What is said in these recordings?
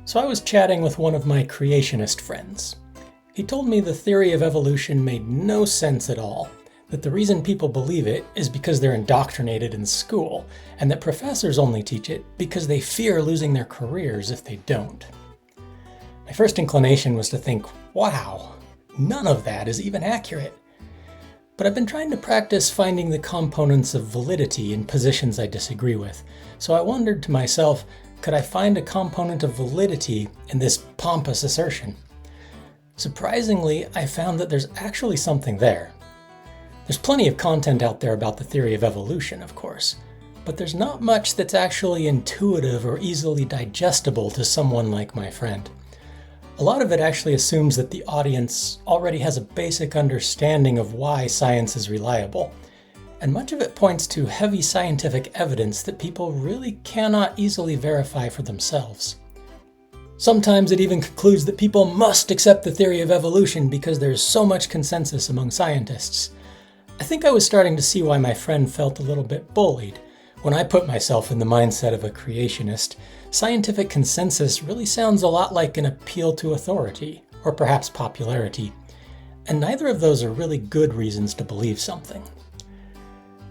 So I was chatting with one of my creationist friends. He told me the theory of evolution made no sense at all, that the reason people believe it is because they're indoctrinated in school, and that professors only teach it because they fear losing their careers if they don't. My first inclination was to think, wow, none of that is even accurate. But I've been trying to practice finding the components of validity in positions I disagree with, so I wondered to myself, could I find a component of validity in this pompous assertion? Surprisingly, I found that there's actually something there. There's plenty of content out there about the theory of evolution, of course, but there's not much that's actually intuitive or easily digestible to someone like my friend. A lot of it actually assumes that the audience already has a basic understanding of why science is reliable, and much of it points to heavy scientific evidence that people really cannot easily verify for themselves. Sometimes it even concludes that people must accept the theory of evolution because there's so much consensus among scientists. I think I was starting to see why my friend felt a little bit bullied. When I put myself in the mindset of a creationist, scientific consensus really sounds a lot like an appeal to authority, or perhaps popularity, and neither of those are really good reasons to believe something.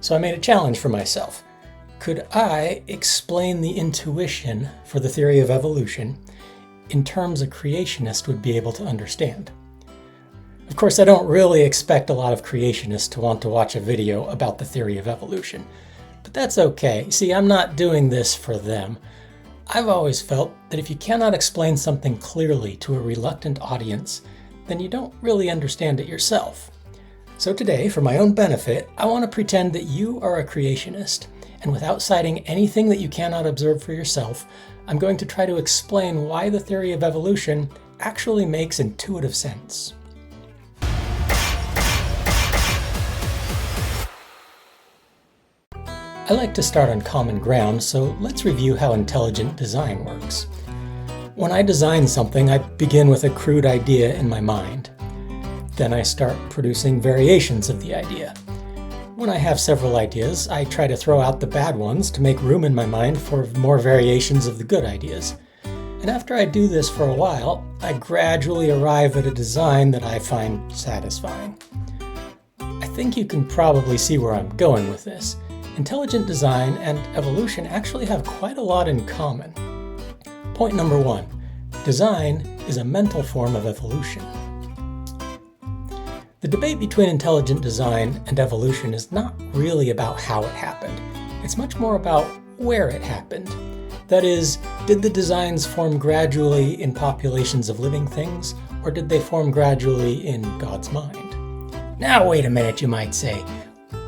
So I made a challenge for myself. Could I explain the intuition for the theory of evolution in terms a creationist would be able to understand? Of course, I don't really expect a lot of creationists to want to watch a video about the theory of evolution, but that's okay. See, I'm not doing this for them. I've always felt that if you cannot explain something clearly to a reluctant audience, then you don't really understand it yourself. So today, for my own benefit, I want to pretend that you are a creationist, and without citing anything that you cannot observe for yourself, I'm going to try to explain why the theory of evolution actually makes intuitive sense. I like to start on common ground, so let's review how intelligent design works. When I design something, I begin with a crude idea in my mind. Then I start producing variations of the idea. When I have several ideas, I try to throw out the bad ones to make room in my mind for more variations of the good ideas. And after I do this for a while, I gradually arrive at a design that I find satisfying. I think you can probably see where I'm going with this. Intelligent design and evolution actually have quite a lot in common. Point number one, design is a mental form of evolution. The debate between intelligent design and evolution is not really about how it happened. It's much more about where it happened. That is, did the designs form gradually in populations of living things, or did they form gradually in God's mind? Now wait a minute, you might say.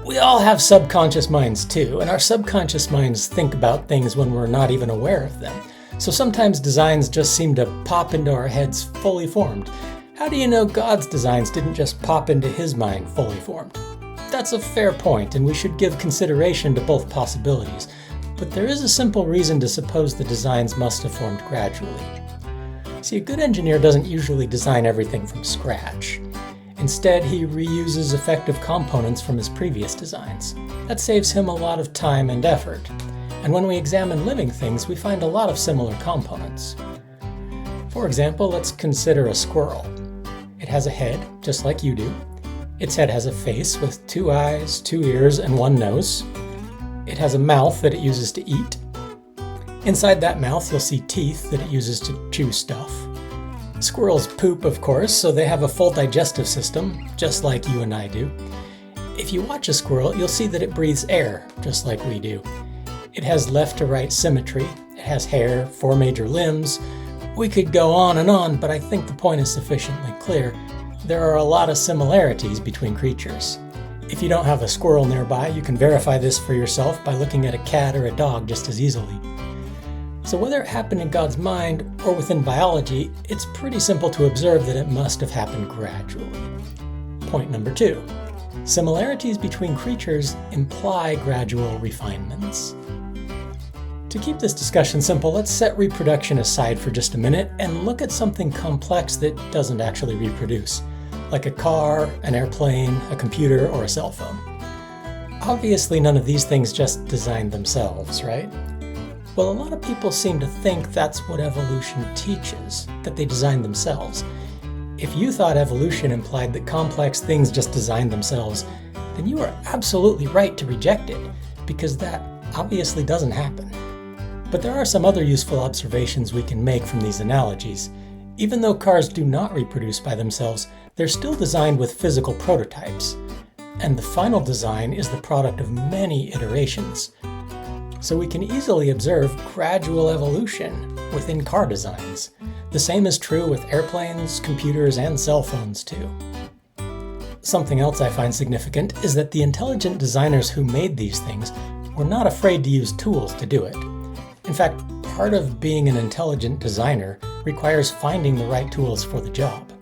We all have subconscious minds too, and our subconscious minds think about things when we're not even aware of them. So sometimes designs just seem to pop into our heads fully formed. How do you know God's designs didn't just pop into his mind fully formed? That's a fair point, and we should give consideration to both possibilities. But there is a simple reason to suppose the designs must have formed gradually. See, a good engineer doesn't usually design everything from scratch. Instead, he reuses effective components from his previous designs. That saves him a lot of time and effort. And when we examine living things, we find a lot of similar components. For example, let's consider a squirrel. It has a head, just like you do. Its head has a face with 2 eyes, 2 ears, and 1 nose. It has a mouth that it uses to eat. Inside that mouth, you'll see teeth that it uses to chew stuff. Squirrels poop, of course, so they have a full digestive system, just like you and I do. If you watch a squirrel, you'll see that it breathes air, just like we do. It has left to right symmetry. It has hair, 4 major limbs. We could go on, but I think the point is sufficiently clear. There are a lot of similarities between creatures. If you don't have a squirrel nearby, you can verify this for yourself by looking at a cat or a dog just as easily. So whether it happened in God's mind or within biology, it's pretty simple to observe that it must have happened gradually. Point number 2. Similarities between creatures imply gradual refinements. To keep this discussion simple, let's set reproduction aside for just a minute and look at something complex that doesn't actually reproduce, like a car, an airplane, a computer, or a cell phone. Obviously, none of these things just design themselves, right? Well, a lot of people seem to think that's what evolution teaches, that they designed themselves. If you thought evolution implied that complex things just designed themselves, then you are absolutely right to reject it, because that obviously doesn't happen. But there are some other useful observations we can make from these analogies. Even though cars do not reproduce by themselves, they're still designed with physical prototypes. And the final design is the product of many iterations. So we can easily observe gradual evolution within car designs. The same is true with airplanes, computers, and cell phones too. Something else I find significant is that the intelligent designers who made these things were not afraid to use tools to do it. In fact, part of being an intelligent designer requires finding the right tools for the job.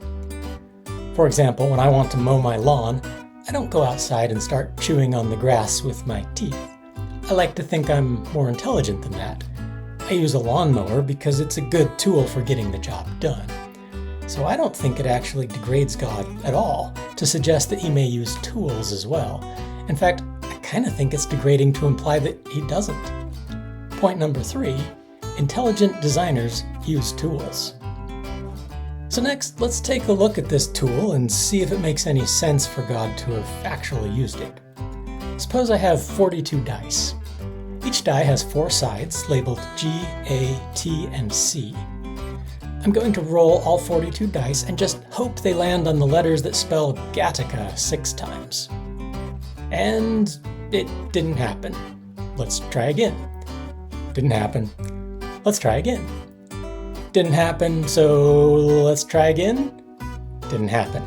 For example, when I want to mow my lawn, I don't go outside and start chewing on the grass with my teeth. I like to think I'm more intelligent than that. I use a lawnmower because it's a good tool for getting the job done. So I don't think it actually degrades God at all to suggest that he may use tools as well. In fact, I kind of think it's degrading to imply that he doesn't. Point number 3, intelligent designers use tools. So next, let's take a look at this tool and see if it makes any sense for God to have actually used it. Suppose I have 42 dice. Each die has 4 sides labeled G, A, T, and C. I'm going to roll all 42 dice and just hope they land on the letters that spell Gattaca 6 times. And it didn't happen. Let's try again. Didn't happen. Let's try again. Didn't happen, so let's try again. Didn't happen.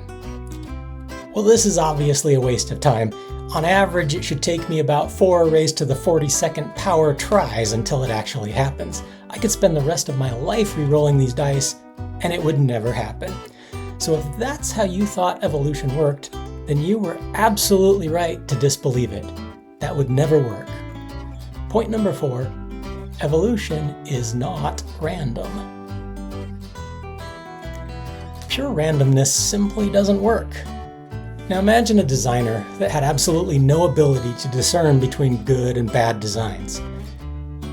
Well, this is obviously a waste of time. On average, it should take me about 4 raised to the 42nd power tries until it actually happens. I could spend the rest of my life re-rolling these dice, and it would never happen. So if that's how you thought evolution worked, then you were absolutely right to disbelieve it. That would never work. Point number 4, evolution is not random. Pure randomness simply doesn't work. Now imagine a designer that had absolutely no ability to discern between good and bad designs.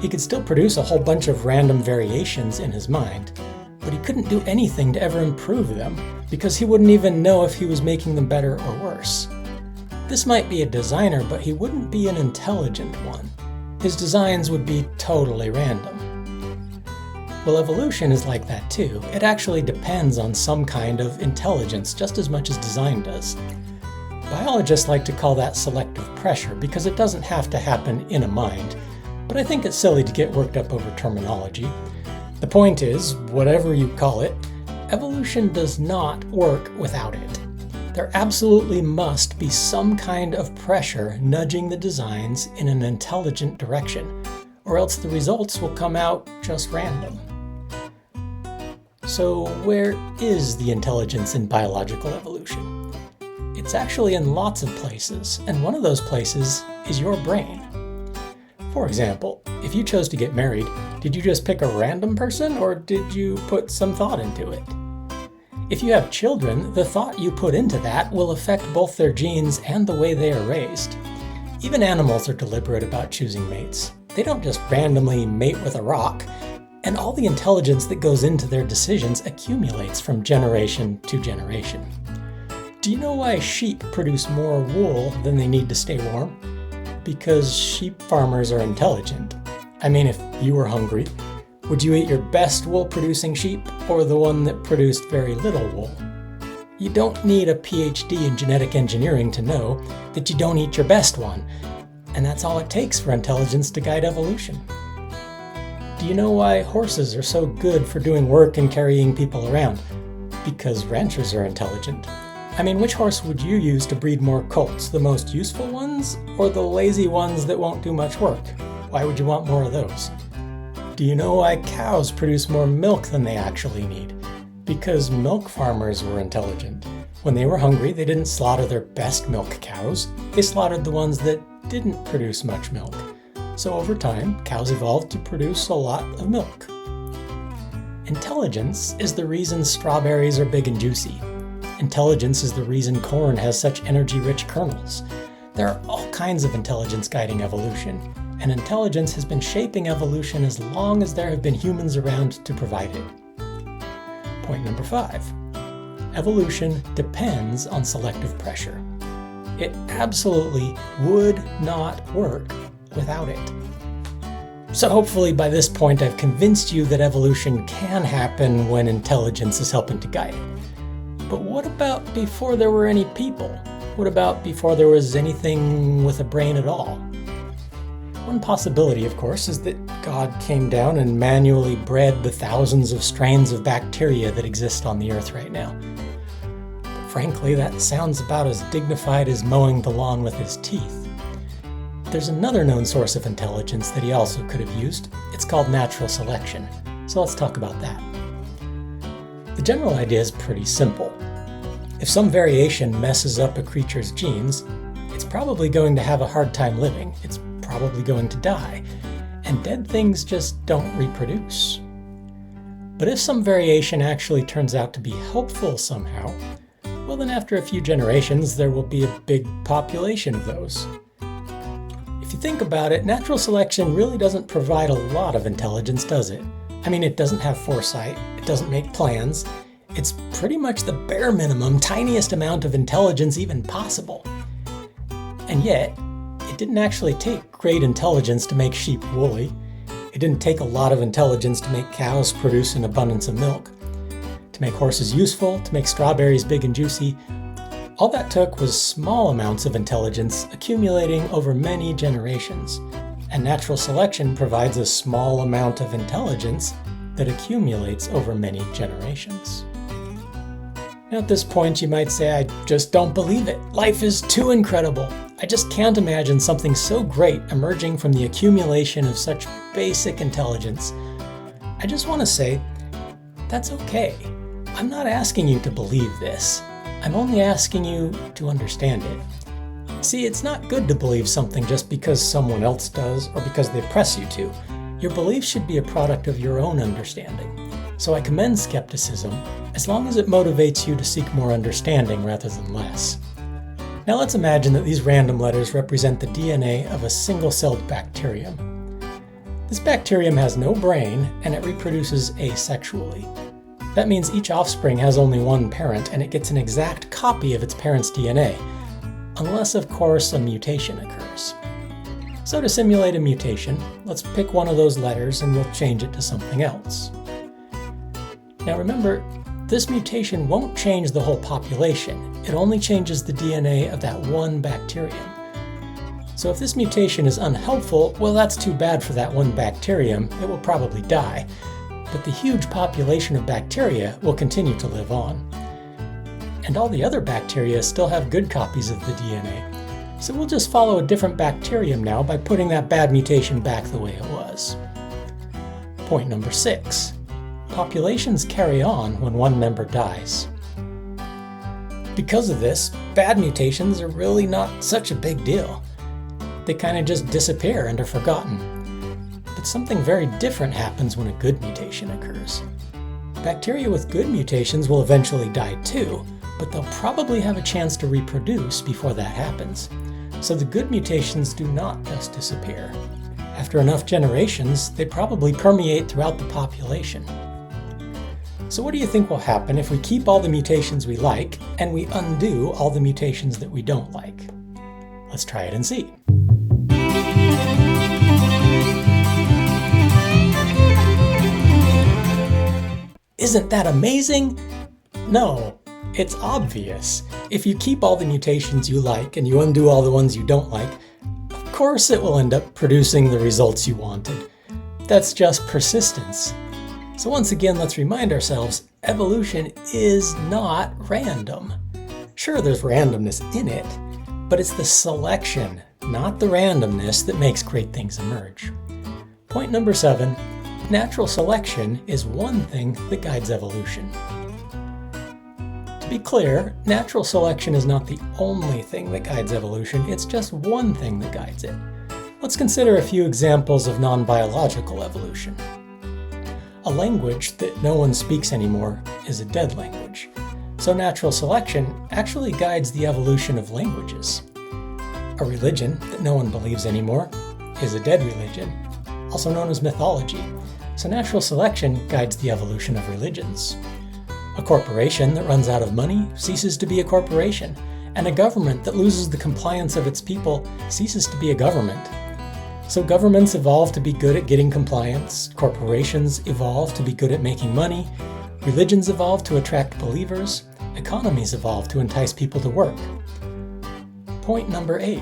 He could still produce a whole bunch of random variations in his mind, but he couldn't do anything to ever improve them because he wouldn't even know if he was making them better or worse. This might be a designer, but he wouldn't be an intelligent one. His designs would be totally random. Well, evolution is like that too. It actually depends on some kind of intelligence just as much as design does. Biologists like to call that selective pressure because it doesn't have to happen in a mind, but I think it's silly to get worked up over terminology. The point is, whatever you call it, evolution does not work without it. There absolutely must be some kind of pressure nudging the designs in an intelligent direction, or else the results will come out just random. So where is the intelligence in biological evolution? It's actually in lots of places, and one of those places is your brain. For example, if you chose to get married, did you just pick a random person, or did you put some thought into it? If you have children, the thought you put into that will affect both their genes and the way they are raised. Even animals are deliberate about choosing mates. They don't just randomly mate with a rock, and all the intelligence that goes into their decisions accumulates from generation to generation. Do you know why sheep produce more wool than they need to stay warm? Because sheep farmers are intelligent. I mean, if you were hungry, would you eat your best wool-producing sheep or the one that produced very little wool? You don't need a PhD in genetic engineering to know that you don't eat your best one, and that's all it takes for intelligence to guide evolution. Do you know why horses are so good for doing work and carrying people around? Because ranchers are intelligent. I mean, which horse would you use to breed more colts? The most useful ones, or the lazy ones that won't do much work? Why would you want more of those? Do you know why cows produce more milk than they actually need? Because milk farmers were intelligent. When they were hungry, they didn't slaughter their best milk cows. They slaughtered the ones that didn't produce much milk. So over time, cows evolved to produce a lot of milk. Intelligence is the reason strawberries are big and juicy. Intelligence is the reason corn has such energy-rich kernels. There are all kinds of intelligence guiding evolution, and intelligence has been shaping evolution as long as there have been humans around to provide it. Point number 5. Evolution depends on selective pressure. It absolutely would not work without it. So hopefully by this point I've convinced you that evolution can happen when intelligence is helping to guide it. But what about before there were any people? What about before there was anything with a brain at all? One possibility, of course, is that God came down and manually bred the thousands of strains of bacteria that exist on the earth right now. Frankly, that sounds about as dignified as mowing the lawn with his teeth. There's another known source of intelligence that he also could have used. It's called natural selection. So let's talk about that. The general idea is pretty simple. If some variation messes up a creature's genes, it's probably going to have a hard time living. It's probably going to die. And dead things just don't reproduce. But if some variation actually turns out to be helpful somehow, well then after a few generations there will be a big population of those. If you think about it, natural selection really doesn't provide a lot of intelligence, does it? I mean, it doesn't have foresight, it doesn't make plans. It's pretty much the bare minimum, tiniest amount of intelligence even possible. And yet, it didn't actually take great intelligence to make sheep woolly. It didn't take a lot of intelligence to make cows produce an abundance of milk. To make horses useful, to make strawberries big and juicy, all that took was small amounts of intelligence accumulating over many generations. And natural selection provides a small amount of intelligence that accumulates over many generations. Now at this point you might say, I just don't believe it. Life is too incredible. I just can't imagine something so great emerging from the accumulation of such basic intelligence. I just want to say, that's okay. I'm not asking you to believe this. I'm only asking you to understand it. See, it's not good to believe something just because someone else does or because they press you to. Your belief should be a product of your own understanding. So I commend skepticism as long as it motivates you to seek more understanding rather than less. Now let's imagine that these random letters represent the DNA of a single-celled bacterium. This bacterium has no brain and it reproduces asexually. That means each offspring has only one parent and it gets an exact copy of its parent's DNA, unless of course a mutation occurs. So to simulate a mutation, let's pick one of those letters and we'll change it to something else. Now remember, this mutation won't change the whole population. It only changes the DNA of that one bacterium. So if this mutation is unhelpful, well that's too bad for that one bacterium. It will probably die. But the huge population of bacteria will continue to live on. And all the other bacteria still have good copies of the DNA. So we'll just follow a different bacterium now by putting that bad mutation back the way it was. Point number 6. Populations carry on when one member dies. Because of this, bad mutations are really not such a big deal. They kind of just disappear and are forgotten. But something very different happens when a good mutation occurs. Bacteria with good mutations will eventually die too, but they'll probably have a chance to reproduce before that happens. So the good mutations do not just disappear. After enough generations, they probably permeate throughout the population. So what do you think will happen if we keep all the mutations we like and we undo all the mutations that we don't like? Let's try it and see. Isn't that amazing? No, it's obvious. If you keep all the mutations you like and you undo all the ones you don't like, of course it will end up producing the results you wanted. That's just persistence. So once again, let's remind ourselves, evolution is not random. Sure, there's randomness in it, but it's the selection, not the randomness, that makes great things emerge. Point number 7, natural selection is one thing that guides evolution. To be clear, natural selection is not the only thing that guides evolution, it's just one thing that guides it. Let's consider a few examples of non-biological evolution. A language that no one speaks anymore is a dead language. So natural selection actually guides the evolution of languages. A religion that no one believes anymore is a dead religion, also known as mythology, so natural selection guides the evolution of religions. A corporation that runs out of money ceases to be a corporation, and a government that loses the compliance of its people ceases to be a government. So governments evolve to be good at getting compliance, corporations evolve to be good at making money, religions evolve to attract believers, economies evolve to entice people to work. Point number 8.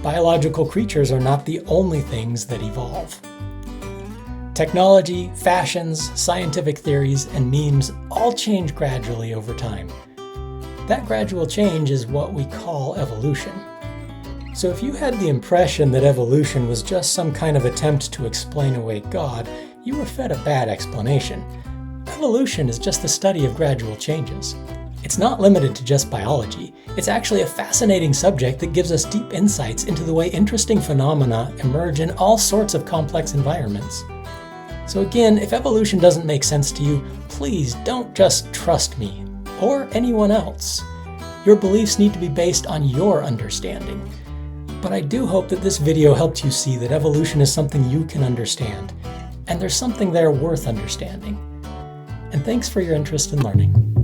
Biological creatures are not the only things that evolve. Technology, fashions, scientific theories, and memes all change gradually over time. That gradual change is what we call evolution. So if you had the impression that evolution was just some kind of attempt to explain away God, you were fed a bad explanation. Evolution is just the study of gradual changes. It's not limited to just biology. It's actually a fascinating subject that gives us deep insights into the way interesting phenomena emerge in all sorts of complex environments. So again, if evolution doesn't make sense to you, please don't just trust me, or anyone else. Your beliefs need to be based on your understanding. But I do hope that this video helped you see that evolution is something you can understand, and there's something there worth understanding. And thanks for your interest in learning.